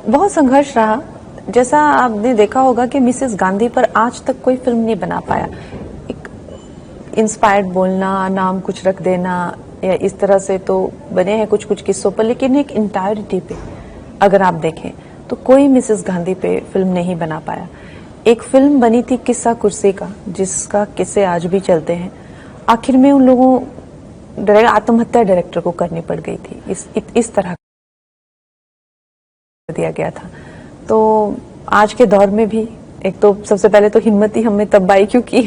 बहुत संघर्ष रहा। जैसा आपने देखा होगा कि मिसेस गांधी पर आज तक कोई फिल्म नहीं बना पाया। एक इंस्पायर्ड बोलना, नाम कुछ रख देना या इस तरह से तो बने हैं कुछ कुछ किस्सों पर, लेकिन एक इंटायरिटी पे अगर आप देखें तो कोई मिसेस गांधी पे फिल्म नहीं बना पाया। एक फिल्म बनी थी किस्सा कुर्सी का, जिसका किस्से आज भी चलते हैं। आखिर में उन लोगों आत्महत्या डायरेक्टर को करनी पड़ गई थी, इस तरह दिया गया था। तो आज के दौर में भी एक तो सबसे पहले तो हिम्मत ही हमें तब आई क्योंकि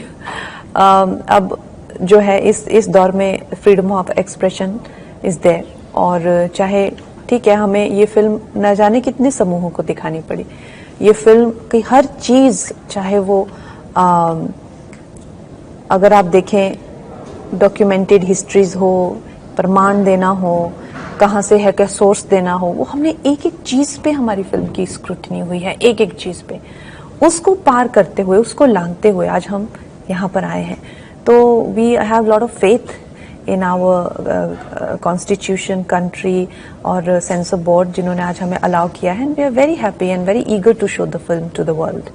अब जो है इस दौर में freedom of expression is there. और चाहे ठीक है हमें ये फिल्म न जाने कितने समूहों को दिखानी पड़ी, ये फिल्म की हर चीज, चाहे वो अगर आप देखें डॉक्यूमेंटेड हिस्ट्रीज हो, प्रमाण देना हो, कहाँ से है क्या सोर्स देना हो, वो हमने एक एक चीज पे हमारी फिल्म की स्क्रूटनी हुई है, एक एक चीज पे। उसको पार करते हुए, उसको लांघते हुए आज हम यहाँ पर आए हैं। तो we have lot of faith in our constitution, country और सेंसर बोर्ड, जिन्होंने आज हमें अलाउ किया है। We are very happy and very eager to show the film to the world.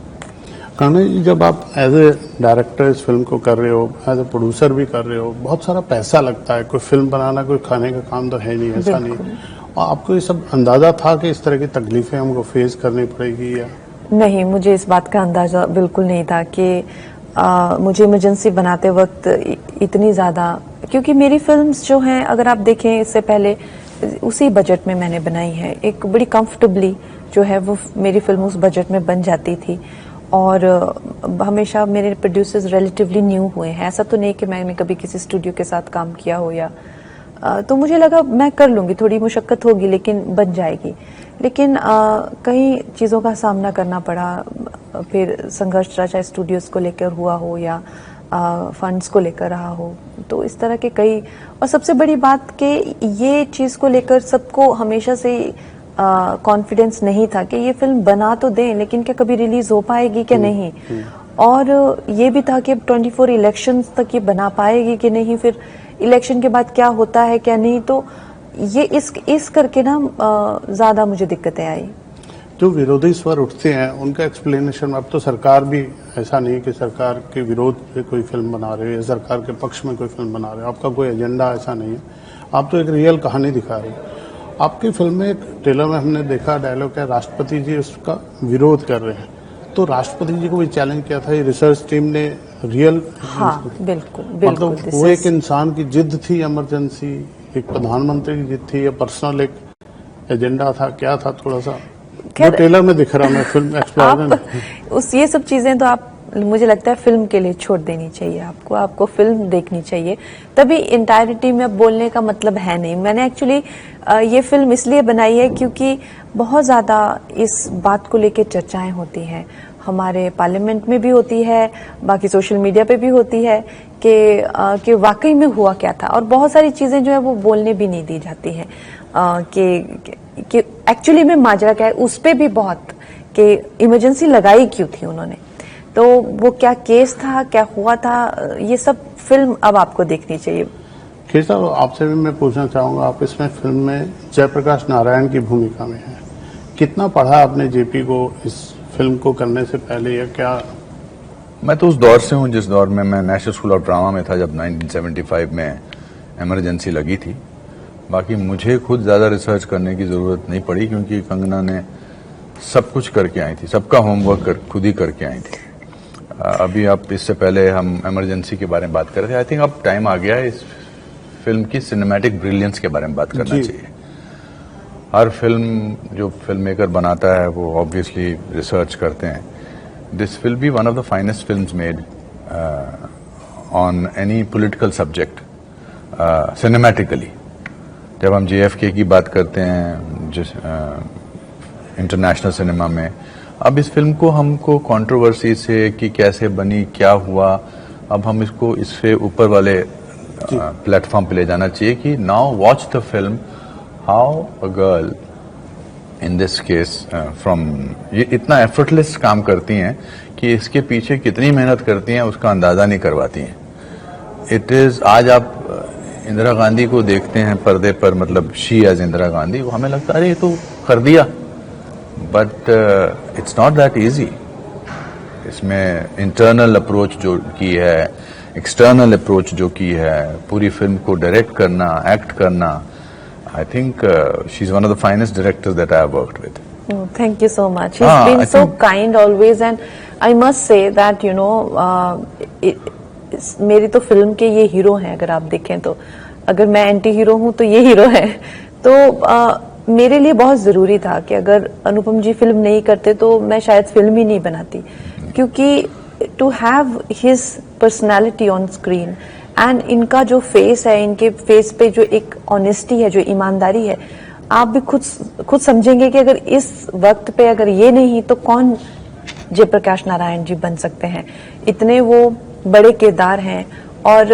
Kangana ji, जब आप एज ए डायरेक्टर इस फिल्म को कर रहे हो, एज ए प्रोड्यूसर भी कर रहे हो, बहुत सारा पैसा लगता है। कोई फिल्म बनाना कोई खाने का काम तो है नहीं, ऐसा नहीं। और आपको ये सब अंदाजा था कि इस तरह की तकलीफें हमको फेस करनी पड़ेगी या नहीं? मुझे इस बात का अंदाजा बिल्कुल नहीं था कि मुझे इमरजेंसी बनाते वक्त इतनी ज्यादा, क्योंकि मेरी फिल्म्स जो हैं अगर आप देखें इससे पहले उसी बजट में मैंने बनाई है। एक बड़ी कंफर्टेबली जो है वो मेरी फिल्म उस बजट में बन जाती थी। और हमेशा मेरे प्रोड्यूसर्स रिलेटिवली न्यू हुए हैं, ऐसा तो नहीं कि मैंने कभी किसी स्टूडियो के साथ काम किया हो या तो मुझे लगा मैं कर लूंगी, थोड़ी मुशक्कत होगी लेकिन बन जाएगी। लेकिन कई चीज़ों का सामना करना पड़ा, फिर संघर्ष रहा, चाहे स्टूडियोज को लेकर हुआ हो या फंड्स को लेकर रहा हो। तो इस तरह के कई, और सबसे बड़ी बात कि ये चीज़ को लेकर सबको हमेशा से कॉन्फिडेंस नहीं था कि ये फिल्म बना तो दें लेकिन क्या कभी रिलीज हो पाएगी क्या नहीं। और ये भी था कि अब 24 इलेक्शंस तक ये बना पाएगी कि नहीं, फिर इलेक्शन के बाद क्या होता है क्या नहीं। तो ये इस करके ना ज्यादा मुझे दिक्कतें आई। जो विरोधी स्वर उठते हैं उनका एक्सप्लेनेशन, अब तो सरकार भी ऐसा नहीं कि सरकार के विरोध पे कोई फिल्म बना रहे हो या सरकार के पक्ष में कोई फिल्म बना रहे हो, आपका कोई एजेंडा ऐसा नहीं है, आप तो एक रियल कहानी दिखा रहे हो। आपकी फिल्म में एक ट्रेलर में हमने देखा डायलॉग है, राष्ट्रपति जी उसका विरोध कर रहे हैं, तो राष्ट्रपति जी को भी चैलेंज किया था ये रिसर्च टीम ने रियल। हाँ बिल्कुल बिल्कुल। मतलब वो एक इंसान की जिद थी, इमरजेंसी, एक प्रधानमंत्री की जिद थी या पर्सनल एक एजेंडा था, क्या था थोड़ा सा जो ट्रेलर में दिख रहा मैं फिल्म एक्सप्लोर उस ये सब चीजें तो आप, मुझे लगता है फिल्म के लिए छोड़ देनी चाहिए आपको फिल्म देखनी चाहिए, तभी इंटायरिटी में बोलने का मतलब है नहीं। मैंने एक्चुअली ये फिल्म इसलिए बनाई है क्योंकि बहुत ज्यादा इस बात को लेकर चर्चाएं होती हैं, हमारे पार्लियामेंट में भी होती है, बाकी सोशल मीडिया पे भी होती है कि वाकई में हुआ क्या था। और बहुत सारी चीजें जो है वो बोलने भी नहीं दी जाती हैं कि एक्चुअली में माजरा क्या है, उस पे भी बहुत कि इमरजेंसी लगाई क्यों थी उन्होंने, तो वो क्या केस था, क्या हुआ था, ये सब फिल्म अब आपको देखनी चाहिए। खेर साहब, आपसे भी मैं पूछना चाहूंगा, आप इसमें फिल्म में जयप्रकाश नारायण की भूमिका में हैं, कितना पढ़ा आपने जेपी को इस फिल्म को करने से पहले या क्या? मैं तो उस दौर से हूँ जिस दौर में मैं नेशनल स्कूल ऑफ ड्रामा में था, जब 1975 में इमरजेंसी लगी थी। बाकी मुझे खुद ज़्यादा रिसर्च करने की ज़रूरत नहीं पड़ी क्योंकि कंगना ने सब कुछ करके आई थी, सबका होमवर्क खुद ही करके आई थी। अभी आप इससे पहले हम इमरजेंसी के बारे में बात कर रहे थे, आई थिंक अब टाइम आ गया है इस फिल्म की सिनेमैटिक ब्रिलियंस के बारे में बात करना चाहिए। हर फिल्म जो फिल्म मेकर बनाता है वो ऑब्वियसली रिसर्च करते हैं। This will be one of the finest films made on any political subject cinematically. जब हम JFK की बात करते हैं जिस इंटरनेशनल सिनेमा में, अब इस फिल्म को हमको कंट्रोवर्सी से कि कैसे बनी, क्या हुआ, अब हम इसको इससे ऊपर वाले प्लेटफॉर्म पे ले जाना चाहिए कि now watch the film how a girl in this case from, ये इतना एफर्टलेस काम करती हैं कि इसके पीछे कितनी मेहनत करती हैं उसका अंदाजा नहीं करवाती हैं। इट इज, आज आप इंदिरा गांधी को देखते हैं पर्दे पर, मतलब शी एज इंदिरा गांधी, वो हमें लगता है अरे ये तो कर दिया, but it's not that easy. इसमें इंटरनल अप्रोच जो की है, एक्सटर्नल अप्रोच जो की है, पूरी फिल्म को डायरेक्ट करना, एक्ट करना, I think she is one of the finest directors that I have worked with. Oh, thank you so much. He's been so kind always, and I must say that मेरी तो film के ये hero हैं। अगर आप देखें तो, अगर मैं एंटी हीरो हूं तो ये हीरो है। तो मेरे लिए बहुत जरूरी था कि अगर अनुपम जी फिल्म नहीं करते तो मैं शायद फिल्म ही नहीं बनाती, क्योंकि to have his personality on screen and इनका जो फेस है, इनके फेस पे जो एक ऑनेस्टी है, जो ईमानदारी है, आप भी खुद समझेंगे कि अगर इस वक्त पे अगर ये नहीं तो कौन जयप्रकाश नारायण जी बन सकते हैं। इतने वो बड़े किरदार हैं और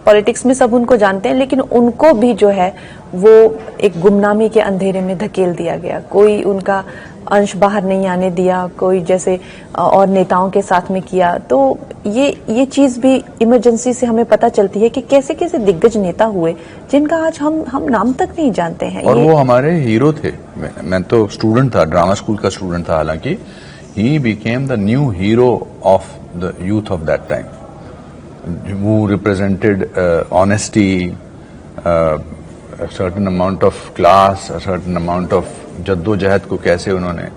पॉलिटिक्स में सब उनको जानते हैं, लेकिन उनको भी जो है वो एक गुमनामी के अंधेरे में धकेल दिया गया। कोई उनका अंश बाहर नहीं आने दिया, कोई जैसे और नेताओं के साथ में किया। तो ये चीज भी इमरजेंसी से हमें पता चलती है कि कैसे कैसे दिग्गज नेता हुए जिनका आज हम नाम तक नहीं जानते हैं। और वो हमारे हीरो थे। मैं तो स्टूडेंट था, ड्रामा स्कूल का स्टूडेंट था, हालांकि he became the new hero of the youth of that time, who represented honesty, a certain amount of class, a certain amount of जद्दोजहद को कैसे उन्होंने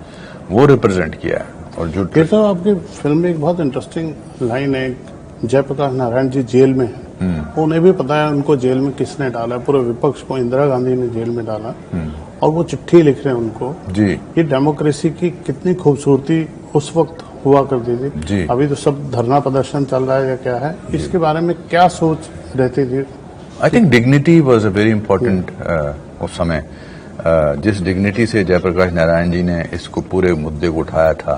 वो रिप्रेजेंट किया है। और जो सर आपकी फिल्म में एक बहुत इंटरेस्टिंग लाइन है, जयप्रकाश नारायण जी जेल में है, उन्हें भी पता है उनको जेल में किसने डाला, पूरे विपक्ष को इंदिरा गांधी ने जेल में डाला, और वो चिट्ठी लिख रहे हैं उनको। जी, ये डेमोक्रेसी की कितनी खूबसूरती उस वक्त हुआ करती थी। जी, अभी तो सब धरना प्रदर्शन चल रहा है या क्या है, इसके बारे में क्या सोच रहती थी? I think dignity was a very important उस समय। जिस डिग्निटी से जयप्रकाश नारायण जी ने इसको पूरे मुद्दे को उठाया था,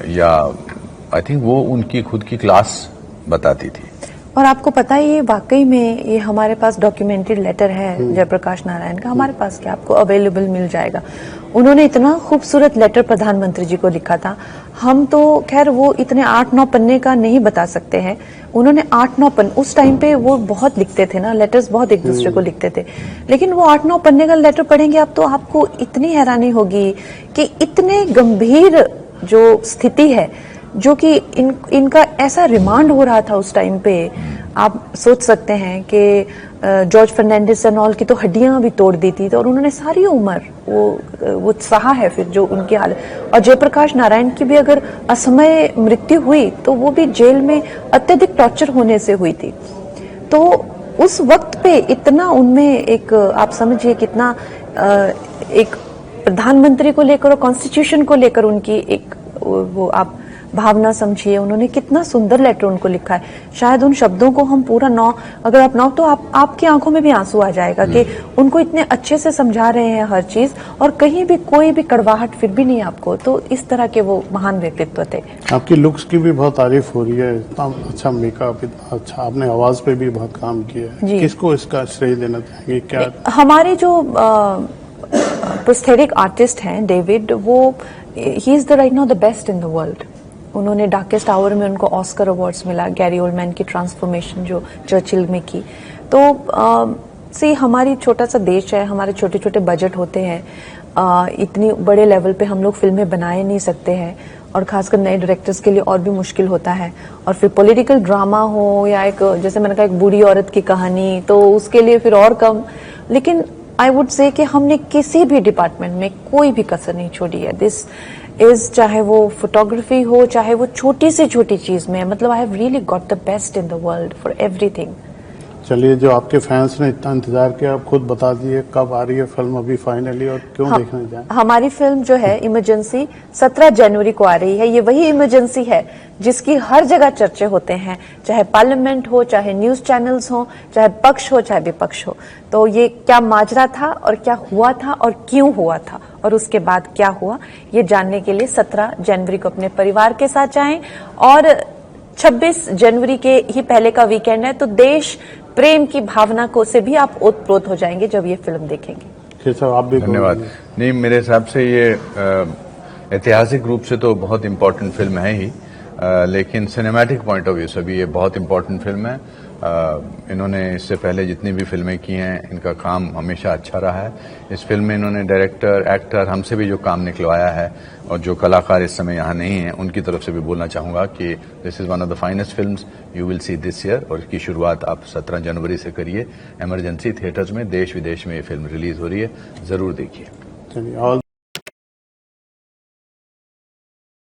या आई थिंक वो उनकी खुद की क्लास बताती थी। और आपको पता है ये वाकई में ये हमारे पास डॉक्यूमेंटेड लेटर है जयप्रकाश नारायण का, हमारे पास क्या, आपको अवेलेबल मिल जाएगा। उन्होंने इतना खूबसूरत लेटर प्रधानमंत्री जी को लिखा था। हम तो खैर वो इतने 8-9 पन्ने का नहीं बता सकते हैं, उन्होंने 8-9 पन्ने, उस टाइम पे वो बहुत लिखते थे ना, लेटर्स बहुत एक दूसरे को लिखते थे, लेकिन वो 8-9 पन्ने का लेटर पढ़ेंगे आप तो आपको इतनी हैरानी होगी कि इतने गंभीर जो स्थिति है, जो कि इनका ऐसा रिमांड हो रहा था उस टाइम पे। आप सोच सकते हैं कि जॉर्ज फर्नांडिस एंड ऑल की तो हड्डियां भी तोड़ दी थी, और उन्होंने सारी उम्र वो सहा है फिर जो उनकी हालत। और जयप्रकाश नारायण की भी अगर असमय मृत्यु हुई तो वो भी जेल में अत्यधिक टॉर्चर होने से हुई थी। तो उस वक्त पे इतना उनमें एक, आप समझिए कितना एक प्रधानमंत्री को लेकर और कॉन्स्टिट्यूशन को लेकर उनकी एक वो आप भावना समझिए। उन्होंने कितना सुंदर लेटर उनको लिखा है। शायद उन शब्दों को हम पूरा अगर अपनाओ तो आपकी आंखों में भी आंसू आ जाएगा कि उनको इतने अच्छे से समझा रहे हैं हर चीज, और कहीं भी कोई भी कड़वाहट फिर भी नहीं आपको। तो इस तरह के वो महान व्यक्तित्व थे। आपकी लुक्स की भी बहुत तारीफ हो रही है, इतना अच्छा मेकअप, इतना अच्छा, आपने आवाज पे भी बहुत काम किया है। किसको इसका श्रेय देना चाहेंगे? क्या हमारे जो प्रोस्थेटिक आर्टिस्ट हैं डेविड, वो he is the right now the best in the world. उन्होंने डार्केस्ट आवर में उनको ऑस्कर अवार्ड्स मिला, गैरी ओल्डमैन की ट्रांसफॉर्मेशन जो चर्चिल में की। तो हमारी छोटा सा देश है, हमारे छोटे छोटे बजट होते हैं, इतनी बड़े लेवल पे हम लोग फिल्में बनाए नहीं सकते हैं, और खासकर नए डायरेक्टर्स के लिए और भी मुश्किल होता है। और फिर पॉलिटिकल ड्रामा हो या एक, जैसे मैंने कहा, एक बूढ़ी औरत की कहानी, तो उसके लिए फिर और कम। लेकिन आई वुड से कि हमने किसी भी डिपार्टमेंट में कोई भी कसर नहीं छोड़ी है। दिस इज, चाहे वो फोटोग्राफी हो, चाहे वो छोटी से छोटी चीज में, मतलब I have really got the best in the world for everything. चलिए, जो आपके फैंस ने इतना इंतजार किया, आप खुद बता दिए कब आ रही है फिल्म अभी फाइनली, और क्यों देखने जाएं? हमारी फिल्म जो है इमरजेंसी 17 जनवरी को आ रही है। ये वही इमरजेंसी है जिसकी हर जगह चर्चे होते हैं, चाहे पार्लियामेंट हो, चाहे न्यूज चैनल्स हो, चाहे पक्ष हो, चाहे विपक्ष हो। तो ये क्या माजरा था और क्या हुआ था और क्यों हुआ था और उसके बाद क्या हुआ, ये जानने के लिए 17 जनवरी को अपने परिवार के साथ जाएं। और 26 जनवरी के ही पहले का वीकेंड है, तो देश प्रेम की भावना को से भी आप ओतप्रोत हो जाएंगे जब ये फिल्म देखेंगे। सर, आप भी धन्यवाद। नहीं, मेरे हिसाब से ये ऐतिहासिक रूप से तो बहुत इम्पोर्टेंट फिल्म है ही, लेकिन सिनेमैटिक पॉइंट ऑफ व्यू से भी ये बहुत इम्पोर्टेंट फिल्म है। इन्होंने इससे पहले जितनी भी फिल्में की हैं इनका काम हमेशा अच्छा रहा है। इस फिल्म में इन्होंने डायरेक्टर, एक्टर, हमसे भी जो काम निकलवाया है और जो कलाकार इस समय यहाँ नहीं हैं उनकी तरफ से भी बोलना चाहूँगा कि this is one of the finest films you will see this year. और इसकी शुरुआत आप 17 जनवरी से करिए। इमरजेंसी थिएटर्स में देश विदेश में ये फिल्म रिलीज हो रही है, ज़रूर देखिए। चलिए,